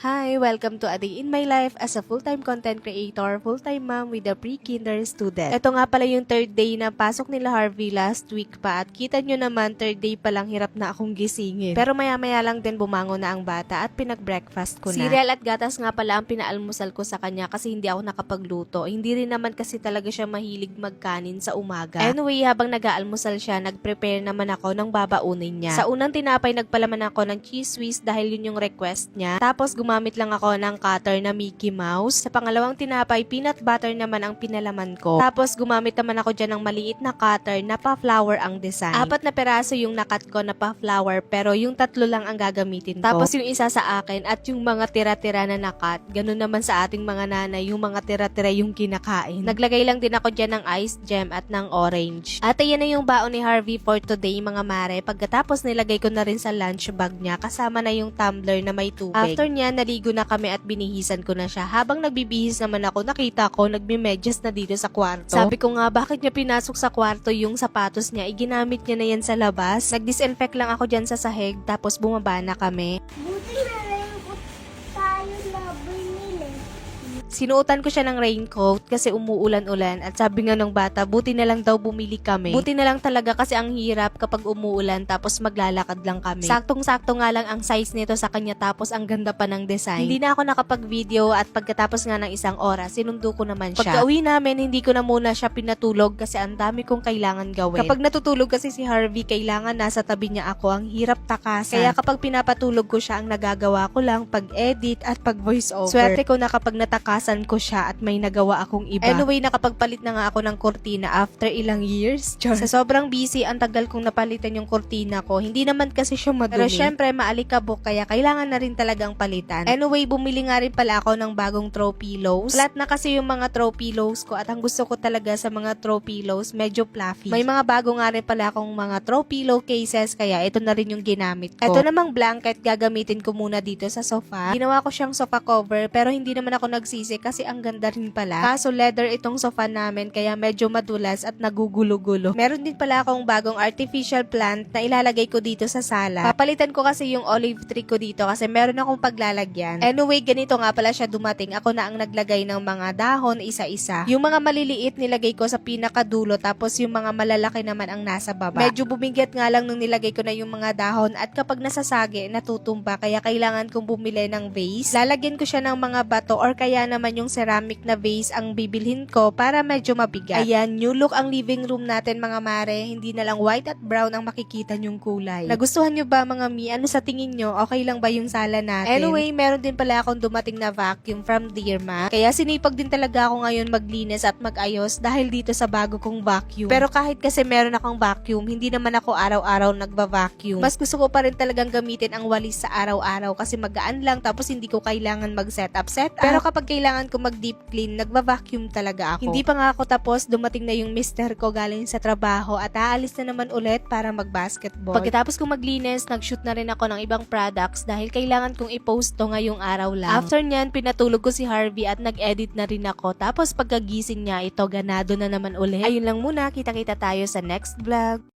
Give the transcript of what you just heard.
Hi! Welcome to A Day in My Life as a full-time content creator, full-time mom with a pre-kinder student. Ito nga pala yung third day na pasok nila Harvey last week pa at kita nyo naman third day pa lang hirap na akong gisingin. Pero maya-maya lang din bumangon na ang bata at pinag-breakfast ko na. Cereal at gatas nga pala ang pinaalmusal ko sa kanya kasi hindi ako nakapagluto. Hindi rin naman kasi talaga siya mahilig magkanin sa umaga. Anyway, habang nag-aalmusal siya, nag-prepare naman ako ng babaunin niya. Sa unang tinapay, nagpalaman ako ng cheese whiz dahil yun yung request niya. Tapos gumamit lang ako ng cutter na Mickey Mouse. Sa pangalawang tinapay, peanut butter naman ang pinalaman ko. Tapos gumamit naman ako dyan ng maliit na cutter na pa-flower ang design. 4 na peraso yung nakat ko na pa-flower pero yung 3 lang ang gagamitin ko. Tapos yung isa sa akin at yung mga tira-tira na nakat, ganun naman sa ating mga nanay, yung mga tira-tira yung kinakain. Naglagay lang din ako dyan ng iced gem at ng orange. At ayan na yung baon ni Harvey for today mga mare. Pagkatapos nilagay ko na rin sa lunch bag niya kasama na yung tumbler na may tubig. After niya, naligo na kami at binihisan ko na siya. Habang nagbibihis naman ako, nakita ko nagme-medyas na dito sa kwarto. Sabi ko nga, bakit niya pinasok sa kwarto yung sapatos niya? Iginamit niya na yan sa labas. Nag-disinfect lang ako dyan sa sahig tapos bumaba na kami. Buti na rin ko tayo na binili. Sinuotan ko siya ng raincoat kasi umuulan-ulan at sabi nga ng bata, buti na lang daw bumili kami. Buti na lang talaga kasi ang hirap kapag umuulan tapos maglalakad lang kami. Saktong-sakto nga lang ang size nito sa kanya tapos ang ganda pa ng design. Hindi na ako nakapag-video at pagkatapos nga ng 1 oras, sinundo ko naman siya. Pagka-uwi namin, hindi ko na muna siya pinatulog kasi ang dami kong kailangan gawin. Kapag natutulog kasi si Harvey, kailangan nasa tabi niya ako, ang hirap takasan. Kaya kapag pinapatulog ko siya, ang nagagawa ko lang pag-edit at pag-voice over. Swerte ko na kapag natakasan ko siya at may nagawa akong iba. Anyway, nakapagpalit na nga ako ng kurtina after ilang years. Sa sobrang busy, ang tagal kong napalitan yung kurtina ko. Hindi naman kasi siya madumi. Pero syempre, maalikabok kaya kailangan na rin talagang palitan. Anyway, bumili nga rin pala ako ng bagong throw pillows. Flat na kasi yung mga throw pillows ko at ang gusto ko talaga sa mga throw pillows, medyo fluffy. May mga bago nga rin pala akong mga throw pillow cases kaya ito na rin yung ginamit ko. Ito namang blanket, gagamitin ko muna dito sa sofa. Ginawa ko siyang sofa cover pero hindi naman ako nagsisi kasi ang ganda rin pala. Kaso leather itong sofa namin kaya medyo madulas at nagugulo-gulo. Meron din pala akong bagong artificial plant na ilalagay ko dito sa sala. Papalitan ko kasi yung olive tree ko dito kasi meron akong paglalagyan. Anyway, ganito nga pala siya dumating. Ako na ang naglagay ng mga dahon isa-isa. Yung mga maliliit nilagay ko sa pinakadulo tapos yung mga malalaki naman ang nasa baba. Medyo bumigat nga lang nung nilagay ko na yung mga dahon at kapag nasasagi, natutumba kaya kailangan kong bumili ng vase. Lalagyan ko siya ng mga bato or kaya naman yung ceramic na vase ang bibilhin ko para medyo mabigat. Ayan, new look ang living room natin mga mare. Hindi na lang white at brown ang makikita nyong kulay. Nagustuhan nyo ba mga mi? Ano sa tingin nyo? Okay lang ba yung sala natin? Anyway, meron din pala akong dumating na vacuum from Dirma. Kaya sinipag din talaga ako ngayon maglinis at mag-ayos dahil dito sa bago kong vacuum. Pero kahit kasi meron akong vacuum, hindi naman ako araw-araw nagva-vacuum. Mas gusto ko pa rin talagang gamitin ang walis sa araw-araw kasi magaan lang tapos hindi ko kailangan mag-setup. Pero kapag kailangan ko mag-deep clean, nagva-vacuum talaga ako. Hindi pa nga ako tapos, dumating na yung mister ko galing sa trabaho at aalis na naman ulit para mag-basketball. Pagkatapos kong maglinis, nag-shoot na rin ako ng ibang products dahil kailangan kong i-post to ngayong araw lang. After nyan, pinatulog ko si Harvey at nag-edit na rin ako. Tapos pagkagising niya, ito ganado na naman ulit. Ayun lang muna, kita-kita tayo sa next vlog.